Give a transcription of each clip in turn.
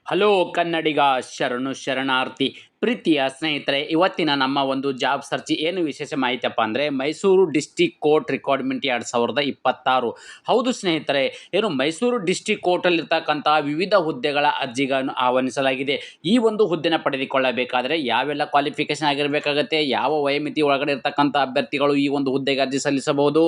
Hello ಕನ್ನಡಿಗ ಶರಣು ಶರಣಾರ್ಥಿ ಪ್ರೀತಿಯ ಸ್ನೇಹಿತರೆ, ಇವತ್ತಿನ ನಮ್ಮ ಒಂದು ಜಾಬ್ ಸರ್ಚ್ ಏನು ವಿಶೇಷ ಮಾಹಿತಿಯಪ್ಪ ಅಂದರೆ ಮೈಸೂರು ಡಿಸ್ಟಿಕ್ ಕೋರ್ಟ್ ರಿಕ್ವೈರ್ಮೆಂಟ್ 2026. ಹೌದು ಸ್ನೇಹಿತರೆ, ಏನು ಮೈಸೂರು ಡಿಸ್ಟಿಕ್ ಕೋರ್ಟಲ್ಲಿರ್ತಕ್ಕಂಥ ವಿವಿಧ ಹುದ್ದೆಗಳ ಅರ್ಜಿಗಳನ್ನು ಆಹ್ವಾನಿಸಲಾಗಿದೆ. ಈ ಒಂದು ಹುದ್ದೆನ ಪಡೆದುಕೊಳ್ಳಬೇಕಾದರೆ ಯಾವೆಲ್ಲ ಕ್ವಾಲಿಫಿಕೇಶನ್ ಆಗಿರಬೇಕಾಗತ್ತೆ, ಯಾವ ವಯೋಮಿತಿ ಒಳಗಡೆ ಇರ್ತಕ್ಕಂಥ ಅಭ್ಯರ್ಥಿಗಳು ಈ ಒಂದು ಹುದ್ದೆಗೆ ಅರ್ಜಿ ಸಲ್ಲಿಸಬಹುದು,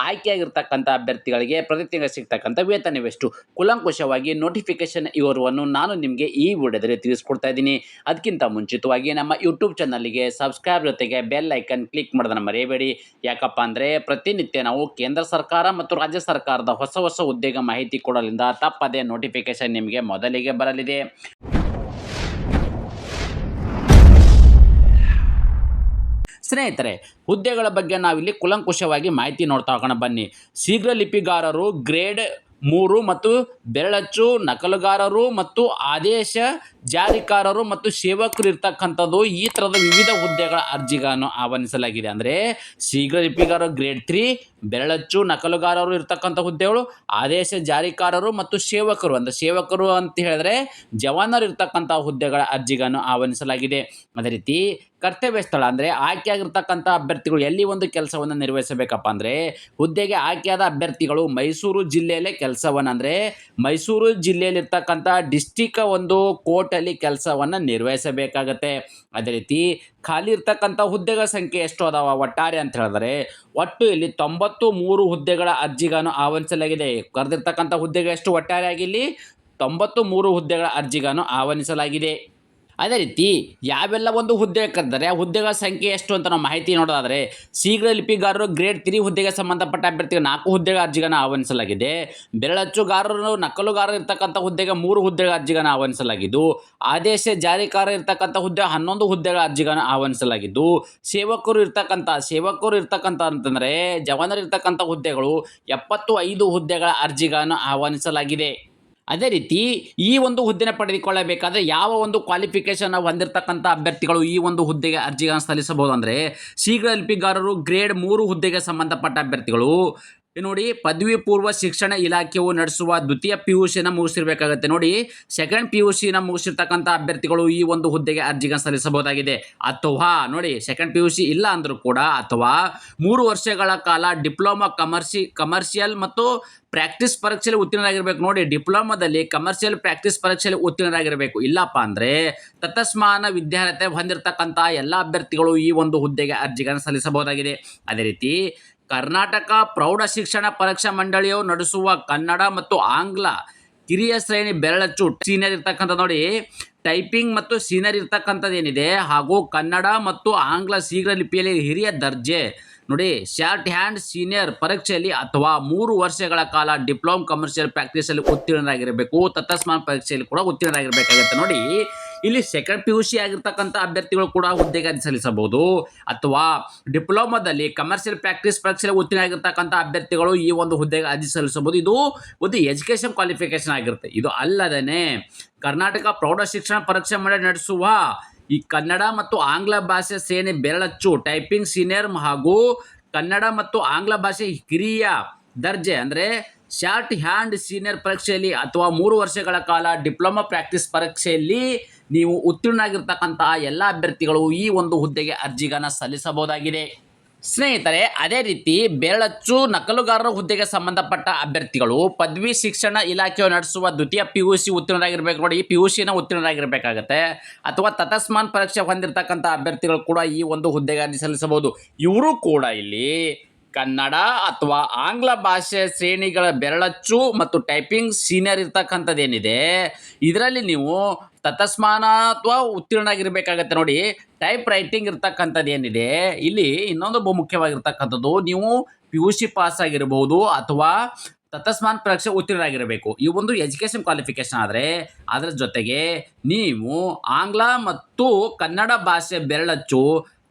ಆಯ್ಕೆಯಾಗಿರ್ತಕ್ಕಂಥ ಅಭ್ಯರ್ಥಿಗಳಿಗೆ ಪ್ರತಿ ತಿಂಗಳು ಸಿಗ್ತಕ್ಕಂಥ ವೇತನವೆಷ್ಟು, ಕುಲಂಕುಷವಾಗಿ ನೋಟಿಫಿಕೇಶನ್ ವಿವರವನ್ನು ನಾನು ನಿಮಗೆ ಈ ವಿಡಿಯೋದಲ್ಲಿ ತಿಳಿಸ್ಕೊಡ್ತಾ ಇದ್ದೀನಿ. ಅದಕ್ಕಿಂತ ಮುಂಚಿತವಾಗಿ ನಮ್ಮ ಯೂಟ್ಯೂಬ್ ಚಾನಲ್ಗೆ ಸಬ್ಸ್ಕ್ರೈಬ್ ಜೊತೆಗೆ ಬೆಲ್ ಐಕನ್ ಕ್ಲಿಕ್ ಮಾಡೋದನ್ನು ಮರೆಯಬೇಡಿ. ಯಾಕಪ್ಪ ಅಂದರೆ ಪ್ರತಿನಿತ್ಯ ನಾವು ಕೇಂದ್ರ ಸರ್ಕಾರ ಮತ್ತು ರಾಜ್ಯ ಸರ್ಕಾರದ ಹೊಸ ಹೊಸ ಉದ್ಯೋಗ ಮಾಹಿತಿ ಕೊಡಲಿಂದ ತಪ್ಪದೇ ನೋಟಿಫಿಕೇಶನ್ ನಿಮಗೆ ಮೊದಲಿಗೆ ಬರಲಿದೆ. ಸ್ನೇಹಿತರೆ, ಹುದ್ದೆಗಳ ಬಗ್ಗೆ ನಾವಿಲ್ಲಿ ಕುಲಂಕುಷವಾಗಿ ಮಾಹಿತಿ ನೋಡ್ತಾ ಹೋಗೋಣ ಬನ್ನಿ. ಶೀಘ್ರ ಲಿಪಿಗಾರರು ಗ್ರೇಡ್ 3 ಮತ್ತು ಬೆರಳಚ್ಚು ನಕಲುಗಾರರು ಮತ್ತು ಆದೇಶ ಜಾರಿಕಾರರು ಮತ್ತು ಸೇವಕರು ಇರ್ತಕ್ಕಂಥದ್ದು ಈ ಥರದ ವಿವಿಧ ಹುದ್ದೆಗಳ ಅರ್ಜಿಗಳನ್ನು ಆಹ್ವಾನಿಸಲಾಗಿದೆ. ಅಂದರೆ ಶೀಘ್ರ ಲಿಪಿಗಾರರು ಗ್ರೇಡ್ 3, ಬೆರಳಚ್ಚು ನಕಲುಗಾರರು ಇರ್ತಕ್ಕಂಥ ಹುದ್ದೆಗಳು, ಆದೇಶ ಜಾರಿಕಾರರು ಮತ್ತು ಸೇವಕರು, ಅಂದರೆ ಸೇವಕರು ಅಂತ ಹೇಳಿದ್ರೆ ಜವಾನರು ಇರ್ತಕ್ಕಂಥ ಹುದ್ದೆಗಳ ಅರ್ಜಿಗಳನ್ನು ಆಹ್ವಾನಿಸಲಾಗಿದೆ. ಅದೇ ರೀತಿ ಕರ್ತವ್ಯ ಸ್ಥಳ ಅಂದರೆ ಆಯ್ಕೆಯಾಗಿರ್ತಕ್ಕಂಥ ಅಭ್ಯರ್ಥಿಗಳು ಎಲ್ಲಿ ಒಂದು ಕೆಲಸವನ್ನು ನಿರ್ವಹಿಸಬೇಕಪ್ಪ ಅಂದರೆ ಹುದ್ದೆಗೆ ಆಯ್ಕೆಯಾದ ಅಭ್ಯರ್ಥಿಗಳು ಮೈಸೂರು ಜಿಲ್ಲೆಯಲ್ಲೇ ಕೆಲಸವನ್ನು, ಅಂದರೆ ಮೈಸೂರು ಜಿಲ್ಲೆಯಲ್ಲಿರ್ತಕ್ಕಂಥ ಡಿಸ್ಟಿಕ್ ಒಂದು ಕೋರ್ಟಲ್ಲಿ ಕೆಲಸವನ್ನು ನಿರ್ವಹಿಸಬೇಕಾಗತ್ತೆ. ಅದೇ ರೀತಿ ಖಾಲಿ ಇರ್ತಕ್ಕಂಥ ಹುದ್ದೆಗಳ ಸಂಖ್ಯೆ ಎಷ್ಟು ಅದಾವ ಒಟ್ಟಾರೆ ಅಂತ ಹೇಳಿದ್ರೆ ಒಟ್ಟು ಇಲ್ಲಿ 93 ಹುದ್ದೆಗಳ ಅರ್ಜಿಗಳನ್ನು ಆಹ್ವಾನಿಸಲಾಗಿದೆ. ಕರೆದಿರ್ತಕ್ಕಂಥ ಹುದ್ದೆಗಳು ಎಷ್ಟು ಒಟ್ಟಾರೆ ಆಗಿ ಇಲ್ಲಿ 93 ಹುದ್ದೆಗಳ ಅರ್ಜಿಗಳನ್ನು ಆಹ್ವಾನಿಸಲಾಗಿದೆ. ಅದೇ ರೀತಿ ಯಾವೆಲ್ಲ ಒಂದು ಹುದ್ದೆ ಕರೆದರೆ ಆ ಹುದ್ದೆಗಳ ಸಂಖ್ಯೆ ಎಷ್ಟು ಅಂತ ನಾವು ಮಾಹಿತಿ ನೋಡೋದಾದರೆ ಶೀಘ್ರ ಲಿಪಿಗಾರರು ಗ್ರೇಡ್ 3 ಹುದ್ದೆಗೆ ಸಂಬಂಧಪಟ್ಟ ಅಭ್ಯರ್ಥಿಗಳು 4 ಹುದ್ದೆಗಳ ಅರ್ಜಿಗಳನ್ನು ಆಹ್ವಾನಿಸಲಾಗಿದೆ. ಬೆರಳಚ್ಚುಗಾರರು ನಕಲುಗಾರರು ಇರ್ತಕ್ಕಂಥ ಹುದ್ದೆಗೆ 3 ಹುದ್ದೆಗಳ ಅರ್ಜಿಗಳನ್ನು ಆಹ್ವಾನಿಸಲಾಗಿದ್ದು, ಆದೇಶ ಜಾರಿಕಾರ ಇರ್ತಕ್ಕಂಥ ಹುದ್ದೆ 11 ಹುದ್ದೆಗಳ ಅರ್ಜಿಗಳನ್ನು ಆಹ್ವಾನಿಸಲಾಗಿದ್ದು, ಸೇವಕರು ಇರ್ತಕ್ಕಂಥ ಅಂತಂದರೆ ಜವಾನರು ಇರ್ತಕ್ಕಂಥ ಹುದ್ದೆಗಳು 75 ಹುದ್ದೆಗಳ ಅರ್ಜಿಗಳನ್ನು ಆಹ್ವಾನಿಸಲಾಗಿದೆ. ಅದೇ ರೀತಿ ಈ ಒಂದು ಹುದ್ದೆನ ಪಡೆದುಕೊಳ್ಳಬೇಕಾದ್ರೆ ಯಾವ ಒಂದು ಕ್ವಾಲಿಫಿಕೇಷನ್ ಹೊಂದಿರತಕ್ಕಂಥ ಅಭ್ಯರ್ಥಿಗಳು ಈ ಒಂದು ಹುದ್ದೆಗೆ ಅರ್ಜಿಗಳನ್ನು ಸಲ್ಲಿಸಬಹುದು ಅಂದರೆ ಶೀಘ್ರ ಲಿಪಿಗಾರರು ಗ್ರೇಡ್ 3 ಹುದ್ದೆಗೆ ಸಂಬಂಧಪಟ್ಟ ಅಭ್ಯರ್ಥಿಗಳು ನೋಡಿ ಪದವಿ ಪೂರ್ವ ಶಿಕ್ಷಣ ಇಲಾಖೆಯು ನಡೆಸುವ ದ್ವಿತೀಯ PUCನ ಮುಗಿಸಿರಬೇಕಾಗುತ್ತೆ. ನೋಡಿ ಸೆಕೆಂಡ್ PUCನ ಮುಗಿಸಿರ್ತಕ್ಕಂಥ ಅಭ್ಯರ್ಥಿಗಳು ಈ ಒಂದು ಹುದ್ದೆಗೆ ಅರ್ಜಿಗಳನ್ನು ಸಲ್ಲಿಸಬಹುದಾಗಿದೆ. ಅಥವಾ ನೋಡಿ ಸೆಕೆಂಡ್ PUC ಇಲ್ಲ ಅಂದರೂ ಕೂಡ ಅಥವಾ 3 ವರ್ಷಗಳ ಕಾಲ ಡಿಪ್ಲೊಮಾ ಕಮರ್ಷಿಯಲ್ ಮತ್ತು ಪ್ರಾಕ್ಟೀಸ್ ಪರೀಕ್ಷೆಯಲ್ಲಿ ಉತ್ತೀರ್ಣರಾಗಿರಬೇಕು. ನೋಡಿ ಡಿಪ್ಲೊಮಾದಲ್ಲಿ ಕಮರ್ಷಿಯಲ್ ಪ್ರಾಕ್ಟೀಸ್ ಪರೀಕ್ಷೆಯಲ್ಲಿ ಉತ್ತೀರ್ಣರಾಗಿರಬೇಕು. ಇಲ್ಲಪ್ಪ ಅಂದರೆ ತತ್ಸಮಾನ ವಿದ್ಯಾರ್ಹತೆ ಹೊಂದಿರತಕ್ಕಂಥ ಎಲ್ಲ ಅಭ್ಯರ್ಥಿಗಳು ಈ ಒಂದು ಹುದ್ದೆಗೆ ಅರ್ಜಿಗಳನ್ನು ಸಲ್ಲಿಸಬಹುದಾಗಿದೆ. ಅದೇ ರೀತಿ ಕರ್ನಾಟಕ ಪ್ರೌಢ ಶಿಕ್ಷಣ ಪರೀಕ್ಷಾ ಮಂಡಳಿಯು ನಡೆಸುವ ಕನ್ನಡ ಮತ್ತು ಆಂಗ್ಲ ಕಿರಿಯ ಶ್ರೇಣಿ ಬೆರಳಚ್ಚು ಸೀನಿಯರ್ ಇರ್ತಕ್ಕಂಥ ನೋಡಿ ಟೈಪಿಂಗ್ ಮತ್ತು ಸೀನಿಯರ್ ಇರ್ತಕ್ಕಂಥದ್ದು ಏನಿದೆ, ಹಾಗೂ ಕನ್ನಡ ಮತ್ತು ಆಂಗ್ಲ ಶೀಘ್ರ ಲಿಪಿಯಲ್ಲಿ ಹಿರಿಯ ದರ್ಜೆ ನೋಡಿ ಶಾರ್ಟ್ ಹ್ಯಾಂಡ್ ಸೀನಿಯರ್ ಪರೀಕ್ಷೆಯಲ್ಲಿ ಅಥವಾ 3 ವರ್ಷಗಳ ಕಾಲ ಡಿಪ್ಲೊಮ್ ಕಮರ್ಷಿಯಲ್ ಪ್ರಾಕ್ಟೀಸಲ್ಲಿ ಉತ್ತೀರ್ಣರಾಗಿರಬೇಕು. ತತ್ಸಮಾನ ಪರೀಕ್ಷೆಯಲ್ಲಿ ಕೂಡ ಉತ್ತೀರ್ಣರಾಗಿರಬೇಕಾಗುತ್ತೆ. ನೋಡಿ ಇಲ್ಲಿ ಸೆಕೆಂಡ್ PUC ಆಗಿರ್ತಕ್ಕಂಥ ಅಭ್ಯರ್ಥಿಗಳು ಕೂಡ ಹುದ್ದೆಗೆ ಅರ್ಜಿ ಸಲ್ಲಿಸಬಹುದು. ಅಥವಾ ಡಿಪ್ಲೊಮಾದಲ್ಲಿ ಕಮರ್ಷಿಯಲ್ ಪ್ರಾಕ್ಟೀಸ್ ಪರೀಕ್ಷೆಯಲ್ಲಿ ಉತ್ತೀರ್ಣರಾಗಿರ್ತಕ್ಕಂಥ ಅಭ್ಯರ್ಥಿಗಳು ಈ ಒಂದು ಹುದ್ದೆಗೆ ಅರ್ಜಿ ಸಲ್ಲಿಸಬಹುದು. ಇದು ಒಂದು ಎಜುಕೇಷನ್ ಕ್ವಾಲಿಫಿಕೇಶನ್ ಆಗಿರುತ್ತೆ. ಇದು ಅಲ್ಲದೇ ಕರ್ನಾಟಕ ಪ್ರೌಢ ಶಿಕ್ಷಣ ಪರೀಕ್ಷಾ ಮಂಡಳಿ ನಡೆಸುವ ಈ ಕನ್ನಡ ಮತ್ತು ಆಂಗ್ಲ ಭಾಷೆ ಶ್ರೇಣಿ ಬೆರಳಚ್ಚು ಟೈಪಿಂಗ್ ಸೀನಿಯರ್ ಹಾಗೂ ಕನ್ನಡ ಮತ್ತು ಆಂಗ್ಲ ಭಾಷೆ ಕಿರಿಯ ದರ್ಜೆ ಅಂದರೆ ಶಾರ್ಟ್ ಹ್ಯಾಂಡ್ ಸೀನಿಯರ್ ಪರೀಕ್ಷೆಯಲ್ಲಿ ಅಥವಾ 3 ವರ್ಷಗಳ ಕಾಲ ಡಿಪ್ಲೊಮಾ ಪ್ರಾಕ್ಟೀಸ್ ಪರೀಕ್ಷೆಯಲ್ಲಿ ನೀವು ಉತ್ತೀರ್ಣರಾಗಿರ್ತಕ್ಕಂಥ ಎಲ್ಲ ಅಭ್ಯರ್ಥಿಗಳು ಈ ಒಂದು ಹುದ್ದೆಗೆ ಅರ್ಜಿಗಳನ್ನು ಸಲ್ಲಿಸಬಹುದಾಗಿದೆ. ಸ್ನೇಹಿತರೆ, ಅದೇ ರೀತಿ ಬೆರಳಚ್ಚು ನಕಲುಗಾರರ ಹುದ್ದೆಗೆ ಸಂಬಂಧಪಟ್ಟ ಅಭ್ಯರ್ಥಿಗಳು ಪದವಿ ಶಿಕ್ಷಣ ಇಲಾಖೆಯು ನಡೆಸುವ ದ್ವಿತೀಯ PUC ಉತ್ತೀರ್ಣರಾಗಿರಬೇಕು. ನೋಡಿ ಈ PUCನ ಉತ್ತೀರ್ಣರಾಗಿರಬೇಕಾಗತ್ತೆ. ಅಥವಾ ತತ್ಸಮಾನ ಪರೀಕ್ಷೆ ಹೊಂದಿರತಕ್ಕಂಥ ಅಭ್ಯರ್ಥಿಗಳು ಕೂಡ ಈ ಒಂದು ಹುದ್ದೆಗೆ ಅರ್ಜಿ ಸಲ್ಲಿಸಬಹುದು. ಇವರು ಕೂಡ ಇಲ್ಲಿ ಕನ್ನಡ ಅಥವಾ ಆಂಗ್ಲ ಭಾಷೆ ಶ್ರೇಣಿಗಳ ಬೆರಳಚ್ಚು ಮತ್ತು ಟೈಪಿಂಗ್ ಸೀನಿಯರ್ ಇರ್ತಕ್ಕಂಥದ್ದೇನಿದೆ ಇದರಲ್ಲಿ ನೀವು ತತ್ಸಮಾನ ಅಥವಾ ಉತ್ತೀರ್ಣರಾಗಿರಬೇಕಾಗತ್ತೆ. ನೋಡಿ ಟೈಪ್ ರೈಟಿಂಗ್ ಇರ್ತಕ್ಕಂಥದ್ದು ಏನಿದೆ ಇಲ್ಲಿ ಇನ್ನೊಂದು ಬಹುಮುಖ್ಯವಾಗಿರ್ತಕ್ಕಂಥದ್ದು, ನೀವು PUC ಪಾಸ್ ಆಗಿರಬಹುದು ಅಥವಾ ತತ್ಸಮಾನ ಪರೀಕ್ಷೆ ಉತ್ತೀರ್ಣರಾಗಿರಬೇಕು. ಈ ಒಂದು ಎಜುಕೇಷನ್ ಕ್ವಾಲಿಫಿಕೇಶನ್ ಆದರೆ ಅದರ ಜೊತೆಗೆ ನೀವು ಆಂಗ್ಲ ಮತ್ತು ಕನ್ನಡ ಭಾಷೆ ಬೆರಳಚ್ಚು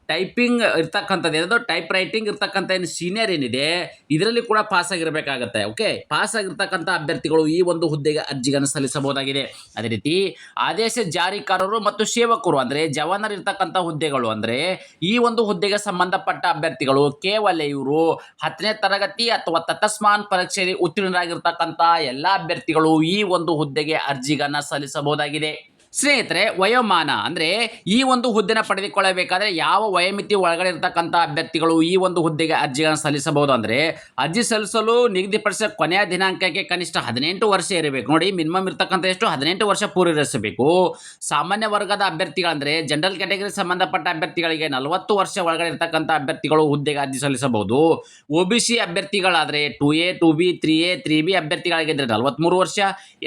ಟೈಪಿಂಗ್ ಇರ್ತಕ್ಕಂಥದ್ದು ಏನದು ಟೈಪ್ ರೈಟಿಂಗ್ ಇರ್ತಕ್ಕಂಥ ಏನು ಸೀನಿಯರ್ ಏನಿದೆ ಇದರಲ್ಲಿ ಕೂಡ ಪಾಸ್ ಆಗಿರಬೇಕಾಗತ್ತೆ. ಓಕೆ, ಪಾಸ್ ಆಗಿರ್ತಕ್ಕಂಥ ಅಭ್ಯರ್ಥಿಗಳು ಈ ಒಂದು ಹುದ್ದೆಗೆ ಅರ್ಜಿಗಳನ್ನು ಸಲ್ಲಿಸಬಹುದಾಗಿದೆ. ಅದೇ ರೀತಿ ಆದೇಶ ಜಾರಿಕಾರರು ಮತ್ತು ಸೇವಕರು ಅಂದರೆ ಜವಾನರು ಇರ್ತಕ್ಕಂಥ ಹುದ್ದೆಗಳು ಅಂದರೆ ಈ ಒಂದು ಹುದ್ದೆಗೆ ಸಂಬಂಧಪಟ್ಟ ಅಭ್ಯರ್ಥಿಗಳು ಕೇವಲ ಇವರು 10ನೇ ತರಗತಿ ಅಥವಾ ತತ್ಸಮಾನ ಪರೀಕ್ಷೆಯಲ್ಲಿ ಉತ್ತೀರ್ಣರಾಗಿರ್ತಕ್ಕಂಥ ಎಲ್ಲ ಅಭ್ಯರ್ಥಿಗಳು ಈ ಒಂದು ಹುದ್ದೆಗೆ ಅರ್ಜಿಗಳನ್ನು ಸಲ್ಲಿಸಬಹುದಾಗಿದೆ. ಸ್ನೇಹಿತರೆ, ವಯೋಮಾನ ಅಂದರೆ ಈ ಒಂದು ಹುದ್ದೆನ ಪಡೆದುಕೊಳ್ಳಬೇಕಾದ್ರೆ ಯಾವ ವಯೋಮಿತಿ ಒಳಗಡೆ ಇರತಕ್ಕಂಥ ಅಭ್ಯರ್ಥಿಗಳು ಈ ಒಂದು ಹುದ್ದೆಗೆ ಅರ್ಜಿಗಳನ್ನು ಸಲ್ಲಿಸಬಹುದು ಅಂದರೆ ಅರ್ಜಿ ಸಲ್ಲಿಸಲು ನಿಗದಿಪಡಿಸಿದ ಕೊನೆಯ ದಿನಾಂಕಕ್ಕೆ ಕನಿಷ್ಠ 18 ವರ್ಷ ಇರಬೇಕು. ನೋಡಿ, ಮಿನಿಮಮ್ ಇರ್ತಕ್ಕಂಥ ಎಷ್ಟು 18 ವರ್ಷ ಪೂರೈಸಬೇಕು. ಸಾಮಾನ್ಯ ವರ್ಗದ ಅಭ್ಯರ್ಥಿಗಳಂದರೆ ಜನರಲ್ ಕ್ಯಾಟಗರಿ ಸಂಬಂಧಪಟ್ಟ ಅಭ್ಯರ್ಥಿಗಳಿಗೆ 40 ವರ್ಷ ಒಳಗಡೆ ಇರತಕ್ಕಂಥ ಅಭ್ಯರ್ಥಿಗಳು ಹುದ್ದೆಗೆ ಅರ್ಜಿ ಸಲ್ಲಿಸಬಹುದು. OBC ಅಭ್ಯರ್ಥಿಗಳಾದರೆ 2A 2B 3A 3B ಅಭ್ಯರ್ಥಿಗಳಿಗಿದ್ರೆ 43 ವರ್ಷ.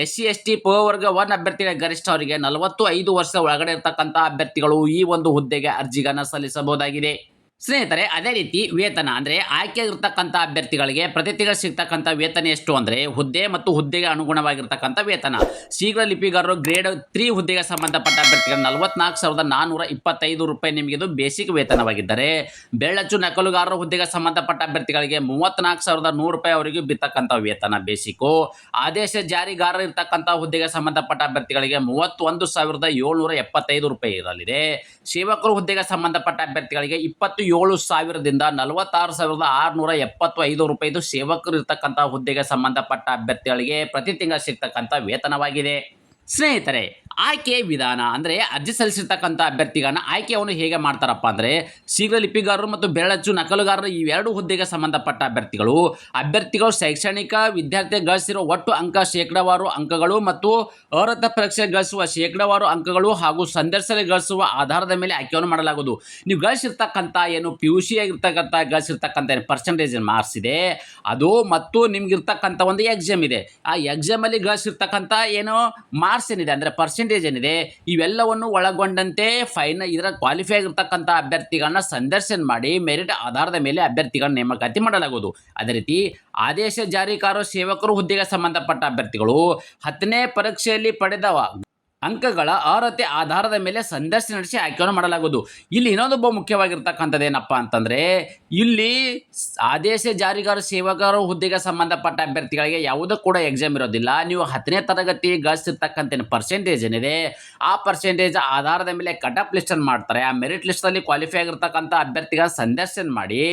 SC ST ವರ್ಗ 1 ಅಭ್ಯರ್ಥಿಗಳ ಗರಿಷ್ಠ ಅವರಿಗೆ 45 ವರ್ಷ ಒಳಗಡೆ ಇರತಕ್ಕಂಥ ಅಭ್ಯರ್ಥಿಗಳು ಈ ಒಂದು ಹುದ್ದೆಗೆ ಅರ್ಜಿಗಳನ್ನು ಸಲ್ಲಿಸಬಹುದಾಗಿದೆ. ಸ್ನೇಹಿತರೆ, ಅದೇ ರೀತಿ ವೇತನ ಅಂದರೆ ಆಯ್ಕೆ ಇರತಕ್ಕಂಥ ಅಭ್ಯರ್ಥಿಗಳಿಗೆ ಪ್ರತಿ ತಿಂಗಳು ಸಿಗ್ತಕ್ಕಂಥ ವೇತನ ಎಷ್ಟು ಅಂದರೆ ಹುದ್ದೆ ಮತ್ತು ಹುದ್ದೆಗೆ ಅನುಗುಣವಾಗಿರ್ತಕ್ಕಂಥ ವೇತನ. ಶೀಘ್ರ ಲಿಪಿಗಾರರು ಗ್ರೇಡ್ 3 ಹುದ್ದೆಗೆ ಸಂಬಂಧಪಟ್ಟ ಅಭ್ಯರ್ಥಿಗಳು 44,425 ರೂಪಾಯಿ ನಿಮಗೆ ಇದು ಬೇಸಿಕ್ ವೇತನವಾಗಿದ್ದರೆ, ಬೆಳ್ಳಚ್ಚು ನಕಲುಗಾರರ ಹುದ್ದೆಗೆ ಸಂಬಂಧಪಟ್ಟ ಅಭ್ಯರ್ಥಿಗಳಿಗೆ 34,100 ರೂಪಾಯಿ ಅವರಿಗೆ ಬಿತ್ತಕ್ಕಂಥ ವೇತನ ಬೇಸಿಕ್ಕು. ಆದೇಶ ಜಾರಿಗಾರರು ಇರ್ತಕ್ಕಂಥ ಹುದ್ದೆಗೆ ಸಂಬಂಧಪಟ್ಟ ಅಭ್ಯರ್ಥಿಗಳಿಗೆ 31,775 ರೂಪಾಯಿ ಇರಲಿದೆ. ಸೇವಕರು ಹುದ್ದೆಗೆ ಸಂಬಂಧಪಟ್ಟ ಅಭ್ಯರ್ಥಿಗಳಿಗೆ 27,000ದಿಂದ 46,675 ರೂಪಾಯಿದು ಸೇವಕರು ಇರ್ತಕ್ಕಂಥ ಹುದ್ದೆಗೆ ಸಂಬಂಧಪಟ್ಟ ಅಭ್ಯರ್ಥಿಗಳಿಗೆ ಪ್ರತಿ ತಿಂಗಳು ಸಿಗ್ತಕ್ಕಂಥ ವೇತನವಾಗಿದೆ. ಸ್ನೇಹಿತರೆ, ಆಯ್ಕೆ ವಿಧಾನ ಅಂದರೆ ಅರ್ಜಿ ಸಲ್ಲಿಸಿರ್ತಕ್ಕಂಥ ಅಭ್ಯರ್ಥಿಗಳನ್ನ ಆಯ್ಕೆಯನ್ನು ಹೇಗೆ ಮಾಡ್ತಾರಪ್ಪ ಅಂದರೆ ಶೀಘ್ರ ಲಿಪಿಗಾರರು ಮತ್ತು ಬೆರಳಚ್ಚು ನಕಲುಗಾರರು ಇವೆರಡು ಹುದ್ದೆಗೆ ಸಂಬಂಧಪಟ್ಟ ಅಭ್ಯರ್ಥಿಗಳು ಶೈಕ್ಷಣಿಕ ವಿದ್ಯಾರ್ಥಿ ಗಳಿಸಿರುವ ಒಟ್ಟು ಅಂಕ ಶೇಕಡಾವಾರು ಅಂಕಗಳು ಮತ್ತು ಅರ್ಹತಾ ಪರೀಕ್ಷೆ ಗಳಿಸುವ ಶೇಕಡಾವಾರು ಅಂಕಗಳು ಹಾಗೂ ಸಂದರ್ಶನ ಗಳಿಸುವ ಆಧಾರದ ಮೇಲೆ ಆಯ್ಕೆಯನ್ನು ಮಾಡಲಾಗುವುದು. ನೀವು ಗಳಿಸಿರ್ತಕ್ಕಂಥ ಏನು PUC ಆಗಿರ್ತಕ್ಕಂಥ ಗಳಿಸಿರ್ತಕ್ಕಂಥ ಏನು ಪರ್ಸೆಂಟೇಜ್ ಮಾರ್ಕ್ಸ್ ಇದೆ ಅದು ಮತ್ತು ನಿಮ್ಗಿರ್ತಕ್ಕಂಥ ಒಂದು ಎಕ್ಸಾಮ್ ಇದೆ. ಆ ಎಕ್ಸಾಮಲ್ಲಿ ಗಳಿಸಿರ್ತಕ್ಕಂಥ ಏನು ಮಾರ್ಕ್ಸ್ ಏನಿದೆ ಅಂದರೆ ಪರ್ಸೆಂಟೇಜ್ ಏನಿದೆ ಇವೆಲ್ಲವನ್ನು ಒಳಗೊಂಡಂತೆ ಇದರ ಕ್ವಾಲಿಫೈ ಆಗಿರ್ತಕ್ಕಂಥ ಅಭ್ಯರ್ಥಿಗಳನ್ನ ಸಂದರ್ಶನ ಮಾಡಿ ಮೆರಿಟ್ ಆಧಾರದ ಮೇಲೆ ಅಭ್ಯರ್ಥಿಗಳನ್ನ ನೇಮಕಾತಿ ಮಾಡಲಾಗುವುದು. ಅದೇ ರೀತಿ ಆದೇಶ ಜಾರಿಕಾರರು ಸೇವಕರು ಹುದ್ದೆಗೆ ಸಂಬಂಧಪಟ್ಟ ಅಭ್ಯರ್ಥಿಗಳು 10ನೇ ಪರೀಕ್ಷೆಯಲ್ಲಿ ಪಡೆದ ಅಂಕಗಳ ಅರ್ಹತೆ ಆಧಾರದ ಮೇಲೆ ಸಂದರ್ಶನ ನಡೆಸಿ ಆಯ್ಕೆಯನ್ನು ಮಾಡಲಾಗುವುದು. ಇಲ್ಲಿ ಇನ್ನೊಂದು ಬಹು ಮುಖ್ಯವಾಗಿರ್ತಕ್ಕಂಥದ್ದು ಏನಪ್ಪ ಅಂತಂದರೆ ಇಲ್ಲಿ ಆದೇಶ ಜಾರಿಗಾರ ಸೇವಕರು ಹುದ್ದೆಗೆ ಸಂಬಂಧಪಟ್ಟ ಅಭ್ಯರ್ಥಿಗಳಿಗೆ ಯಾವುದೂ ಕೂಡ ಎಕ್ಸಾಮ್ ಇರೋದಿಲ್ಲ. ನೀವು 10ನೇ ತರಗತಿ ಗಳಿಸಿರ್ತಕ್ಕಂಥ ಪರ್ಸೆಂಟೇಜ್ ಏನಿದೆ ಆ ಪರ್ಸೆಂಟೇಜ್ ಆಧಾರದ ಮೇಲೆ ಕಟ್ ಆಫ್ ಲಿಸ್ಟನ್ನು ಮಾಡ್ತಾರೆ. ಆ ಮೆರಿಟ್ ಲಿಸ್ಟಲ್ಲಿ ಕ್ವಾಲಿಫೈ ಆಗಿರ್ತಕ್ಕಂಥ ಅಭ್ಯರ್ಥಿಗಳ ಸಂದರ್ಶನ ಮಾಡಿ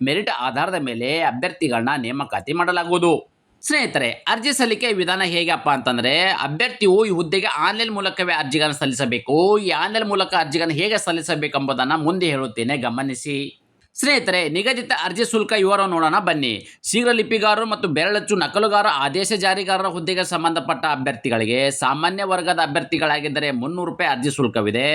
ಮೆರಿಟ್ ಆಧಾರದ ಮೇಲೆ ಅಭ್ಯರ್ಥಿಗಳನ್ನ ನೇಮಕಾತಿ ಮಾಡಲಾಗುವುದು. ಸ್ನೇಹಿತರೆ, ಅರ್ಜಿ ಸಲ್ಲಿಕೆ ವಿಧಾನ ಹೇಗಪ್ಪ ಅಂತಂದರೆ ಅಭ್ಯರ್ಥಿಯು ಈ ಹುದ್ದೆಗೆ ಆನ್ಲೈನ್ ಮೂಲಕವೇ ಅರ್ಜಿಗಳನ್ನು ಸಲ್ಲಿಸಬೇಕು. ಈ ಆನ್ಲೈನ್ ಮೂಲಕ ಅರ್ಜಿಗಳನ್ನು ಹೇಗೆ ಸಲ್ಲಿಸಬೇಕೆಂಬುದನ್ನು ಮುಂದೆ ಹೇಳುತ್ತೇನೆ, ಗಮನಿಸಿ. ಸ್ನೇಹಿತರೆ, ನಿಗದಿತ ಅರ್ಜಿ ಶುಲ್ಕ ವಿವರವನ್ನು ನೋಡೋಣ ಬನ್ನಿ. ಶೀಘ್ರ ಲಿಪಿಗಾರರು ಮತ್ತು ಬೆರಳಚ್ಚು ನಕಲುಗಾರ ಆದೇಶ ಜಾರಿಗಾರರ ಹುದ್ದೆಗೆ ಸಂಬಂಧಪಟ್ಟ ಅಭ್ಯರ್ಥಿಗಳಿಗೆ ಸಾಮಾನ್ಯ ವರ್ಗದ ಅಭ್ಯರ್ಥಿಗಳಾಗಿದ್ದರೆ 300 ರೂಪಾಯಿ ಅರ್ಜಿ ಶುಲ್ಕವಿದೆ.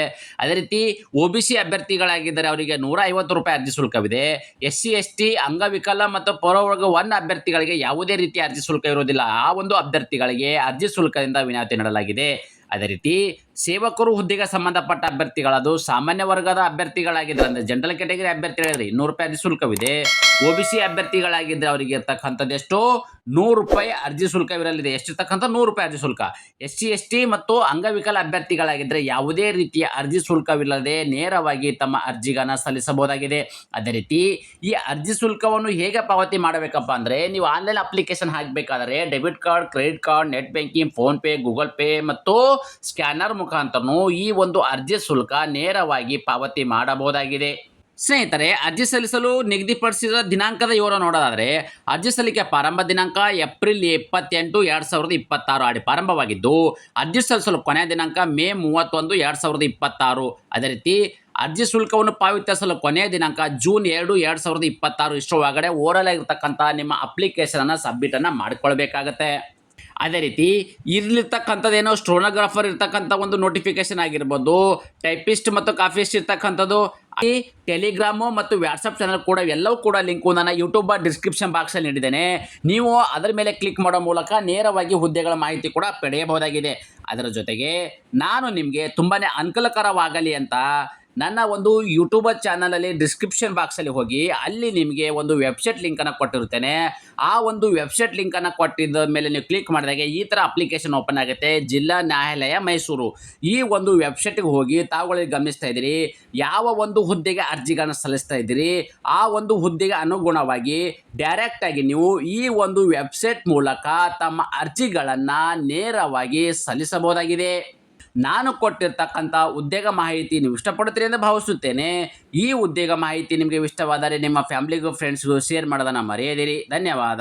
ಅದೇ ರೀತಿ OBC ಅಭ್ಯರ್ಥಿಗಳಾಗಿದ್ದರೆ ಅವರಿಗೆ 150 ರೂಪಾಯಿ ಅರ್ಜಿ ಶುಲ್ಕವಿದೆ. SC ST ಅಂಗವಿಕಲ ಮತ್ತು ಪೌರವರ್ಗ 1 ಅಭ್ಯರ್ಥಿಗಳಿಗೆ ಯಾವುದೇ ರೀತಿಯ ಅರ್ಜಿ ಶುಲ್ಕ ಇರುವುದಿಲ್ಲ. ಆ ಒಂದು ಅಭ್ಯರ್ಥಿಗಳಿಗೆ ಅರ್ಜಿ ಶುಲ್ಕದಿಂದ ವಿನಾಯಿತಿ ನೀಡಲಾಗಿದೆ. ಅದೇ ರೀತಿ ಸೇವಕರು ಹುದ್ದೆಗೆ ಸಂಬಂಧಪಟ್ಟ ಅಭ್ಯರ್ಥಿಗಳದು ಸಾಮಾನ್ಯ ವರ್ಗದ ಅಭ್ಯರ್ಥಿಗಳಾಗಿದ್ದರೆ ಅಂದರೆ ಜನರಲ್ ಕ್ಯಾಟಗರಿ ಅಭ್ಯರ್ಥಿಗಳಿದ್ರೆ 200 ರೂಪಾಯಿ ಅರ್ಜಿ ಶುಲ್ಕವಿದೆ. OBC ಅಭ್ಯರ್ಥಿಗಳಾಗಿದ್ದರೆ ಅವರಿಗೆ ಇರ್ತಕ್ಕಂಥದ್ದು ಎಷ್ಟು 100 ರೂಪಾಯಿ ಅರ್ಜಿ ಶುಲ್ಕವಿರಲಿದೆ. ಎಷ್ಟಿರ್ತಕ್ಕಂಥ 100 ರೂಪಾಯಿ ಅರ್ಜಿ ಶುಲ್ಕ. SC ST ಮತ್ತು ಅಂಗವಿಕಲ ಅಭ್ಯರ್ಥಿಗಳಾಗಿದ್ದರೆ ಯಾವುದೇ ರೀತಿಯ ಅರ್ಜಿ ಶುಲ್ಕವಿಲ್ಲದೆ ನೇರವಾಗಿ ತಮ್ಮ ಅರ್ಜಿಗಳನ್ನು ಸಲ್ಲಿಸಬಹುದಾಗಿದೆ. ಅದೇ ರೀತಿ ಈ ಅರ್ಜಿ ಶುಲ್ಕವನ್ನು ಹೇಗೆ ಪಾವತಿ ಮಾಡಬೇಕಪ್ಪ ಅಂದರೆ ನೀವು ಆನ್ಲೈನ್ ಅಪ್ಲಿಕೇಶನ್ ಹಾಕಬೇಕಾದರೆ debit card, credit card, net banking, PhonePe, Google pay ಮತ್ತು ಸ್ಕ್ಯಾನರ್ ಮುಖಾಂತರನು ಈ ಒಂದು ಅರ್ಜಿ ಶುಲ್ಕ ನೇರವಾಗಿ ಪಾವತಿ ಮಾಡಬಹುದಾಗಿದೆ. ಸ್ನೇಹಿತರೆ, ಅರ್ಜಿ ಸಲ್ಲಿಸಲು ನಿಗದಿಪಡಿಸಿದ ದಿನಾಂಕದ ವಿವರ ನೋಡೋದಾದರೆ ಅರ್ಜಿ ಸಲ್ಲಿಕೆ ಪ್ರಾರಂಭ ದಿನಾಂಕ ಏಪ್ರಿಲ್ 28, 2026 ಪ್ರಾರಂಭವಾಗಿದ್ದು ಅರ್ಜಿ ಸಲ್ಲಿಸಲು ಕೊನೆಯ ದಿನಾಂಕ ಮೇ 31, 2026. ಅದೇ ರೀತಿ ಅರ್ಜಿ ಶುಲ್ಕವನ್ನು ಪಾವತಿಸಲು ಕೊನೆಯ ದಿನಾಂಕ ಜೂನ್ 2, 2026 ಇಷ್ಟರೊಳಗಡೆ ಓರಲ್ ಆಗಿರ್ತಕ್ಕಂಥ ನಿಮ್ಮ ಅಪ್ಲಿಕೇಶನನ್ನು ಸಬ್ಮಿಟನ್ನು ಮಾಡಿಕೊಳ್ಬೇಕಾಗತ್ತೆ. ಅದೇ ರೀತಿ ಇರಲಿರ್ತಕ್ಕಂಥದ್ದೇನೋ ಸ್ಟೋನೋಗ್ರಾಫರ್ ಇರ್ತಕ್ಕಂಥ ಒಂದು ನೋಟಿಫಿಕೇಶನ್ ಆಗಿರ್ಬೋದು, ಟೈಪಿಸ್ಟ್ ಮತ್ತು ಕಾಫಿಸ್ಟ್ ಇರ್ತಕ್ಕಂಥದ್ದು, ಈ ಟೆಲಿಗ್ರಾಮು ಮತ್ತು ವಾಟ್ಸಪ್ ಚಾನಲ್ ಕೂಡ ಎಲ್ಲವೂ ಕೂಡ ಲಿಂಕು ನನ್ನ ಯೂಟ್ಯೂಬ್ ಡಿಸ್ಕ್ರಿಪ್ಷನ್ ಬಾಕ್ಸಲ್ಲಿ ನೀಡಿದ್ದೇನೆ. ನೀವು ಅದರ ಮೇಲೆ ಕ್ಲಿಕ್ ಮಾಡೋ ಮೂಲಕ ನೇರವಾಗಿ ಹುದ್ದೆಗಳ ಮಾಹಿತಿ ಕೂಡ ಪಡೆಯಬಹುದಾಗಿದೆ. ಅದರ ಜೊತೆಗೆ ನಾನು ನಿಮಗೆ ತುಂಬಾ ಅನುಕೂಲಕರವಾಗಲಿ ಅಂತ ನನ್ನ ಒಂದು ಯೂಟ್ಯೂಬ್ ಚಾನಲಲ್ಲಿ ಡಿಸ್ಕ್ರಿಪ್ಷನ್ ಬಾಕ್ಸಲ್ಲಿ ಹೋಗಿ ಅಲ್ಲಿ ನಿಮಗೆ ಒಂದು ವೆಬ್ಸೈಟ್ ಲಿಂಕನ್ನು ಕೊಟ್ಟಿರುತ್ತೇನೆ. ಆ ಒಂದು ವೆಬ್ಸೈಟ್ ಲಿಂಕನ್ನು ಕೊಟ್ಟಿದ್ದ ಮೇಲೆ ನೀವು ಕ್ಲಿಕ್ ಮಾಡಿದಾಗ ಈ ಥರ ಅಪ್ಲಿಕೇಶನ್ ಓಪನ್ ಆಗುತ್ತೆ, ಜಿಲ್ಲಾ ನ್ಯಾಯಾಲಯ ಮೈಸೂರು. ಈ ಒಂದು ವೆಬ್ಸೈಟ್ಗೆ ಹೋಗಿ ತಾವುಗಳಿಗೆ ಗಮನಿಸ್ತಾ ಇದ್ದೀರಿ ಯಾವ ಒಂದು ಹುದ್ದೆಗೆ ಅರ್ಜಿಗಳನ್ನು ಸಲ್ಲಿಸ್ತಾ ಇದ್ದೀರಿ, ಆ ಒಂದು ಹುದ್ದೆಗೆ ಅನುಗುಣವಾಗಿ ಡೈರೆಕ್ಟಾಗಿ ನೀವು ಈ ಒಂದು ವೆಬ್ಸೈಟ್ ಮೂಲಕ ತಮ್ಮ ಅರ್ಜಿಗಳನ್ನು ನೇರವಾಗಿ ಸಲ್ಲಿಸಬಹುದಾಗಿದೆ. ನಾನು ಕೊಟ್ಟಿರ್ತಕ್ಕಂಥ ಉದ್ಯೋಗ ಮಾಹಿತಿ ನೀವು ಇಷ್ಟಪಡುತ್ತೀರಿ ಎಂದು ಭಾವಿಸುತ್ತೇನೆ. ಈ ಉದ್ಯೋಗ ಮಾಹಿತಿ ನಿಮಗೆ ಇಷ್ಟವಾದರೆ ನಿಮ್ಮ ಫ್ಯಾಮಿಲಿಗೂ ಫ್ರೆಂಡ್ಸ್ಗೂ ಶೇರ್ ಮಾಡೋದನ್ನು ಮರೆಯದಿರಿ. ಧನ್ಯವಾದ.